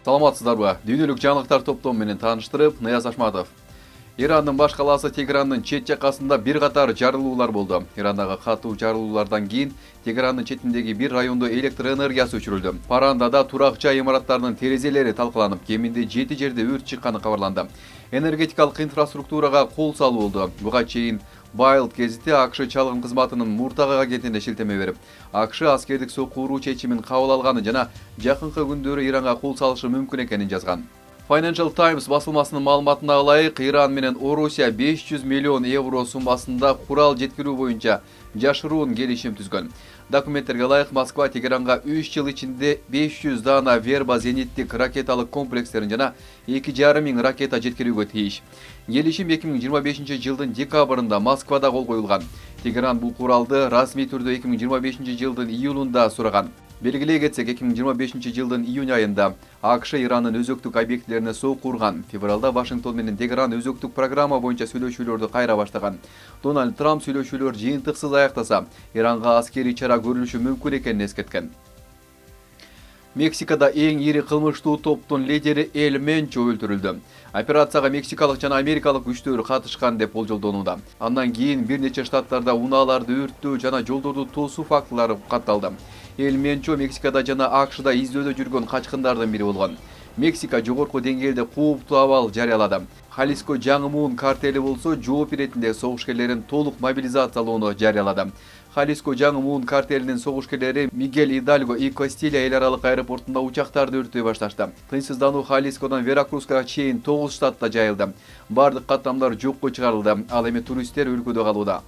Саламатсыздарбы? Дүйнөлүк жаңылыктар топтому менен тааныштырып, Нияз Ашматов. Ирандын баш калаасы Тегерандын чет жакасында бир катар жарылуулар болду. Ирандагы катуу жарылуулардан кийин Тегерандын четиндеги бир райондо электр энергиясы өчүрүлдү. Парандада турак жай имараттарынын терезелери талкаланып, кеминде 7 жерде өрт чыкканы кабарланды. Энергетикалык инфраструктурага кол салуу болду. Буга чейин Байылд гезити АКШ чалгын кызматынын Муртага агентине шилтеме берип, АКШ аскердик сокуруу чечимин кабыл алганы жана жакынкы күндөрү Иранга кол салышы мүмкүн экенин жазган. Financial Times басылмасынын маалыматына ылайык, Иран менен Орусия 500 миллион евро суммасында курал жеткирүү боюнча жашыруун келишим түзгөн. Документтерге ылайык, Москва Тегеранга 3 жыл ичинде 500 дана Верба зениттик ракеталык комплекстерин жана 2,5 миң ракета жеткирүүгө тийиш. Келишим 2025 жылдын декабрында Москвада кол коюлган. Тегеран бул куралды расмий түрдө 2025 жылдын июлунда сураган. Белгилей кетсек, 2025 жылдын июнь айында АКШ Ирандын өзөктүк объектилерине сокку урган. Февралда Вашингтон менен Тегеран өзөктүк программа боюнча сүйлөшүүлөрдү кайра баштаган. Дональд Трамп сүйлөшүүлөр жыйынтыксыз аяктаса, Иранга аскерий чара көрүлүшү мүмкүн экенин эскерткен. Мексикада эң ири кылмыштуу топтун лидери Эль Менчо өлтүрүлдү. Операцияга мексикалык жана америкалык күчтөр катышкан деп болжолдонууда. Андан кийин бир нече штаттарда унааларды өрттөө жана жолдорду тосуу фактылары катталды. Эль Менчо Мексикада жана АКШда издөөдө жүргөн качкындардын бири болгон. Мексика жогорку деңгээлде кооптуу абал жарыялады. Халиско жаңы муун картели болсо жооп иретинде согушкерлерин толук мобилизациялоону жарыялады. Халиско жаңы муун картелинин согушкерлери Мигель Идальго и Кастилия эл аралык аэропортунда учактарды өрттөй башташты. Тынчсыздануу Халискодон Веракрузга чейин 9 штатта жайылды. Бардык каттамдар жокко чыгарылды. Ал эми туристтер өлкөдө калууда.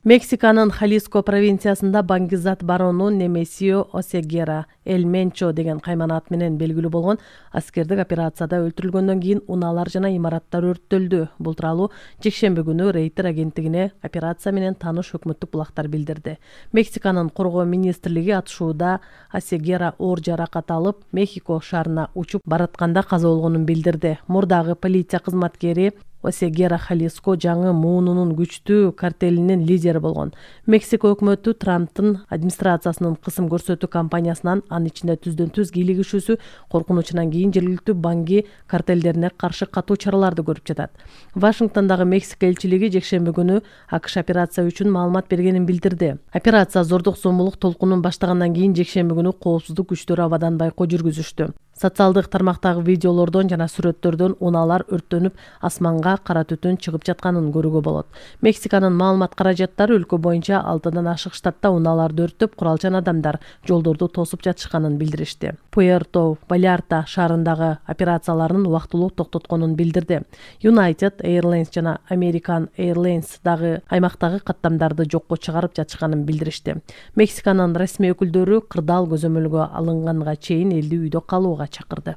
Мексиканын Халиско провинциясында баңгизат барону Немесио Осегера Эль Менчо деген кайманат менен белгилүү болгон аскердик операцияда өлтүрүлгөндөн кийин унаалар жана имараттар өрттөлдү. Бул тууралуу жекшемби күнү Рейтер агенттигине операция менен тааныш өкмөттүк булактар билдирди. Мексиканын коргоо министрлиги атышууда Осегера оор жаракат алып, Мехико шаарына учуп баратканда каза болгонун билдирди. Мурдагы полиция кызматкери Осегера Халиско жаңы муунунун күчтүү картелинин лидери болгон. Мексика өкмөтү Трамптын администрациясынын кысым көрсөтүү кампаниясынан, анын ичинде түздөн-түз кийлигишүүсү коркунучунан кийин жергиликтүү банги картелдерине каршы катуу чараларды көрүп жатат. Вашингтондагы Мексика элчилиги жекшемби күнү АКШ операция үчүн маалымат бергенин билдирди. Операция зордук зомбулук толкунун баштагандан кийин жекшемби күнү коопсуздук күчтөрү абадан байкоо жүргүзүштү. Социалдык тармактагы видеолордон жана сүрөттөрдөн унаалар өрттөнүп, асманга кара түтүн чыгып жатканын көрүүгө болот. Мексиканын маалымат каражаттары өлкө боюнча 6-дан ашык штатта унааларды өрттөп, куралчан адамдар жолдорду тосуп жатышканын билдиришти. Пуэрто Вальярта шаарындагы операцияларын убактылуу токтотконун билдирди. United Airlines жана American Airlines дагы аймактагы каттамдарды жокко чыгарып жатышканын билдиришти. Мексиканын расмий өкүлдөрү кырдаал көзөмөлгө алынганга чейин элди үйдө калууга чакырды.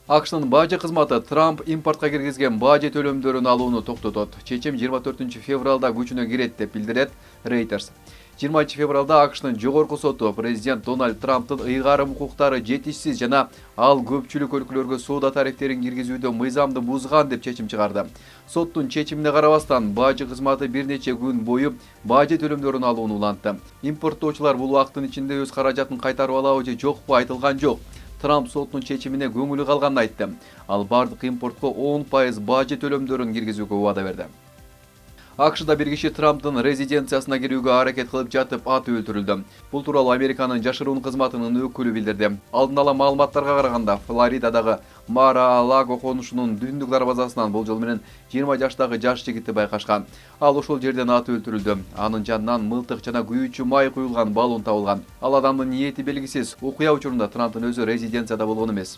АКШнын бажы кызматы Трамп импортко киргизген бажы төлөмдөрүн алууну токтотот. Чечим 24 февралда күчүнө кирет деп билдирет Reuters. 20 февралда АКШнын жогорку соту президент Дональд Трамптын ыйгарым укуктары жетишсиз жана ал көпчүлүк өлкөлөргө соода тарифтерин киргизүүдө мыйзамды бузган деп чечим чыгарды. Соттун чечимине карабастан бажы кызматы бир нече күн бою бажы төлөмдөрүн алууну улантты. Импорттоочулар бул убакыттын ичинде өз каражатын кайтарып алабы же жокпу айтылган жок. Трамп соттун чечимине көңүлү калганын айтты. Ал бардык импортко 10% бажы төлөмдөрүн киргизүүгө убада берди. АКШда бир киши Трамптын резиденциясына кирүүгө аракет кылып жатып аты өлтүрүлдү. Бул тууралуу Американын жашыруун кызматынын өкүлү билдирди. Алдын ала маалыматтарга караганда, Флоридадагы Мар-а-Лаго конушунун түндүк дарбазасынан болжол менен 20 жаштагы жаш жигитти байкашкан. Ал ошол жерден аты өлтүрүлдү. Анын жанынан мылтык жана күйүүчү май куюлган баллон табылган. Ал адамдын ниети белгисиз. Окуя учурунда Трамптын өзү резиденцияда болгон эмес.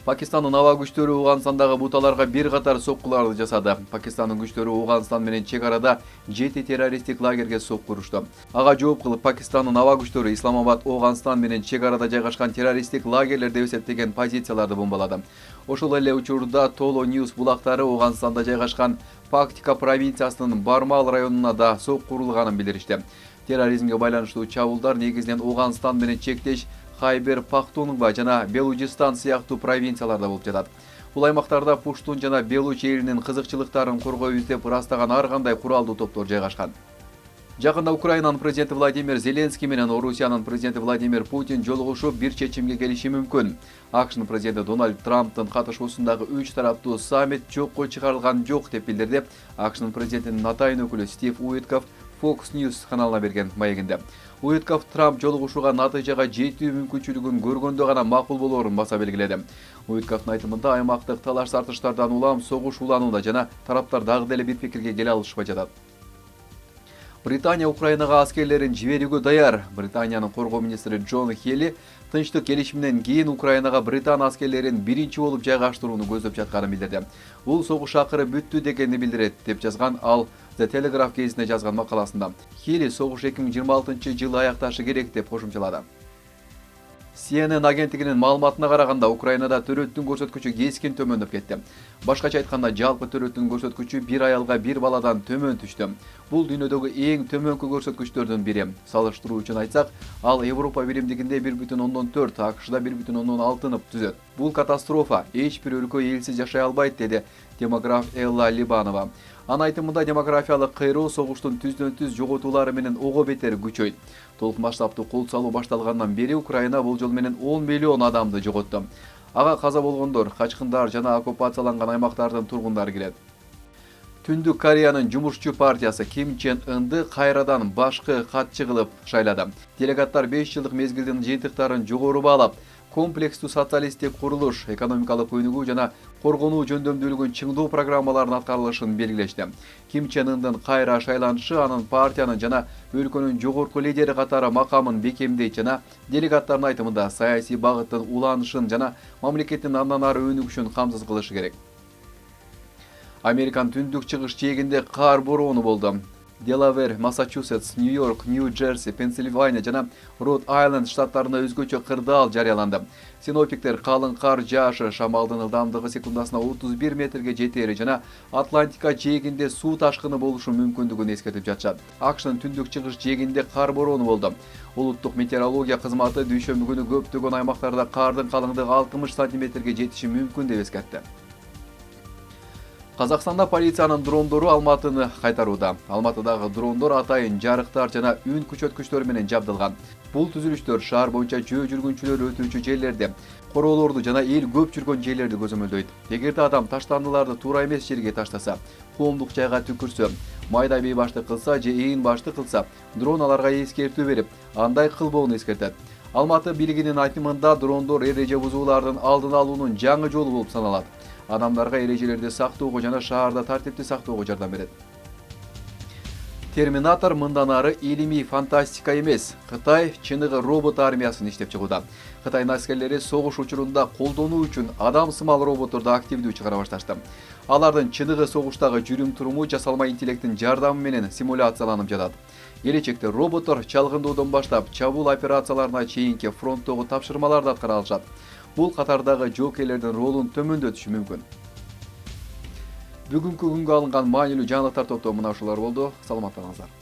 Пакистандын аба күчтөрү Ууганстандагы буталарга бир катар соккуларды жасады. Пакистандын күчтөрү Ууганстан менен чек арада 7 террористтик лагерге сокку урушту. Ага жооп кылып Пакистандын аба күчтөрү Исламабад, Ооганстан менен чек арада жайгашкан террористтик лагерлер деп эсептеген позицияларды бомбалады. Ошол эле учурда Толо Ньюс булактары Ооганстанда жайгашкан Пактика провинциясынын Бармал районуна да сокку урулганын билдиришти. Терроризмге байланыштуу чабуулдар негизинен Ооганстан менен чектеш Хайбер Пахтунхва жана Белужистан сыяктуу провинцияларда болуп жатат. Бул аймактарда Пуштун жана Белуч элинин кызыкчылыктарын коргойбуз деп ырастаган ар кандай куралдуу топтор жайгашкан. Жакында Украинанын президенти Владимир Зеленский менен Орусиянын президенти Владимир Путин жолугушуп бир чечимге келиши мүмкүн. АКШнын президенти Дональд Трамптын катышуусундагы 3 тараптуу саммит жокко чыгарылган жок деп билдирди АКШнын президентинин атайын өкүлү Стив Уитков Fox News каналына берген маегинде. Уитков Трамп жолугушууга натыйжага жетүү мүмкүнчүлүгүн көргөндө гана макул болоорун баса белгиледи. Уитковдун айтымында аймактык талаш тартыштардан улам согуш уланууда жана тараптар дагы деле бир пикирге келе алышпай жатат. Британия Украинага аскерлерин жиберүүгө даяр. Британиянын коргоо министри Джон Хелли тынчтык келишиминен кийин Украинага британ аскерлерин биринчи болуп жайгаштырууну көздөп жатканын билдирди. Бул согуш акыры бүттү дегенди билдирет деп жазган ал The Telegraph гезитине жазган макаласында. Хелли согуш 2026-жылы аякташы керек деп кошумчалады. CNN агенттигинин маалыматына караганда Украинада төрөттүн көрсөткүчү кескин төмөндөп кетти. Башкача айтканда, жалпы төрөттүн көрсөткүчү бир аялга бир баладан төмөн түштү. Бул дүйнөдөгү эң төмөнкү көрсөткүчтөрдүн бири. Салыштыруу үчүн айтсак, ал Европа биримдигинде 1,4, АКШда 1,6 түзөт. Бул катастрофа, эч бир өлкө элсиз жашай албайт, деди демограф Элла Либанова. Анын айтымында демографиялык кыйроо согуштун түздөн-түз жоготуулары менен ого бетер күчөйт. Толук масштабтуу кол салуу башталгандан бери Украина бул жол менен 10 миллион адамды жоготту. Ага каза болгондор, качкындар жана оккупацияланган аймактардын тургундары кирет. Түндүк Кореянын жумушчу партиясы Ким Чен Ынды кайрадан башкы катчы кылып шайлады. Делегаттар 5 жылдык мезгилдин жыйынтыктарын жогору баалап, комплекстүү социалисттик курулуш, экономикалык өнүгүү жана коргонуу жөндөмдүүлүгүн чыңдоо программаларынын аткарылышын белгилешти. Ким Чен Ындын кайра шайланышы анын партиянын жана өлкөнүн жогорку лидери катары макамын бекемдейт жана делегаттардын айтымында саясий багыттын уланышын жана мамлекеттин андан ары өнүгүшүн камсыз кылышы керек. Американын түндүк чыгыш жээгинде кар бороону болду. Делавер, Массачусетс, Нью-Йорк, Нью-Джерси, Пенсильвания жана Род-Айленд штаттарында өзгөчө кырдаал жарыяланды. Синоптиктер калың кар жаашы, шамалдын ылдамдыгы секундасына 31 метрге жетери жана Атлантика жээгинде суу ташкыны болушу мүмкүндүгүн эскертип жатышат. АКШнын түндүк чыгыш жээгинде кар бороону болду. Улуттук метеорология кызматы дүйшөмбү күнү көптөгөн аймактарда кардын калыңдыгы 60 сантиметрге жетиши мүмкүн деп эскертти. Казакстанда полициянын дрондору Алматыны кайтарууда. Алматыдагы дрондор атайын жарыктар жана үн күчөткүчтөр менен жабдылган. Бул түзүлүштөр шаар боюнча жөө жүргүнчүлөр өтүүчү жерлерди, короолорду жана эл көп жүргөн жерлерди көзөмөлдөйт. Эгерде адам таштандыларды туура эмес жерге таштаса, коомдук жайга түкүрсө, майда бейбаштык кылса же ээн баштык кылса, дрон аларга эскертүү берип, андай кылбоону эскертет. Алматы бийлигинин айтымында дрондор эреже бузуулардын алдын алуунун жаңы жолу болуп саналат. Адамдарга эрежелерди сактоого жана шаарда тартипти сактоого жардам берет. Терминатор мындан ары илимий фантастика эмес. Кытай чыныгы робот армиясын иштеп чыгууда. Кытайдын аскерлери согуш учурунда колдонуу үчүн адам сымал роботторду активдүү чыгара башташты. Алардын чыныгы согуштагы жүрүм-туруму жасалма интеллекттин жардамы менен симуляцияланып жатат. Келечекте роботтор чалгындоодон баштап чабуул операцияларына чейинки фронттогу тапшырмаларды аткара алышат. Бул катардагы жоокейлердин ролун төмөндөтүшү мүмкүн. Бүгүнкү күнгө алынган маанилүү жаңылыктар топтому мына ушулар болду. Саламатта калыңыздар.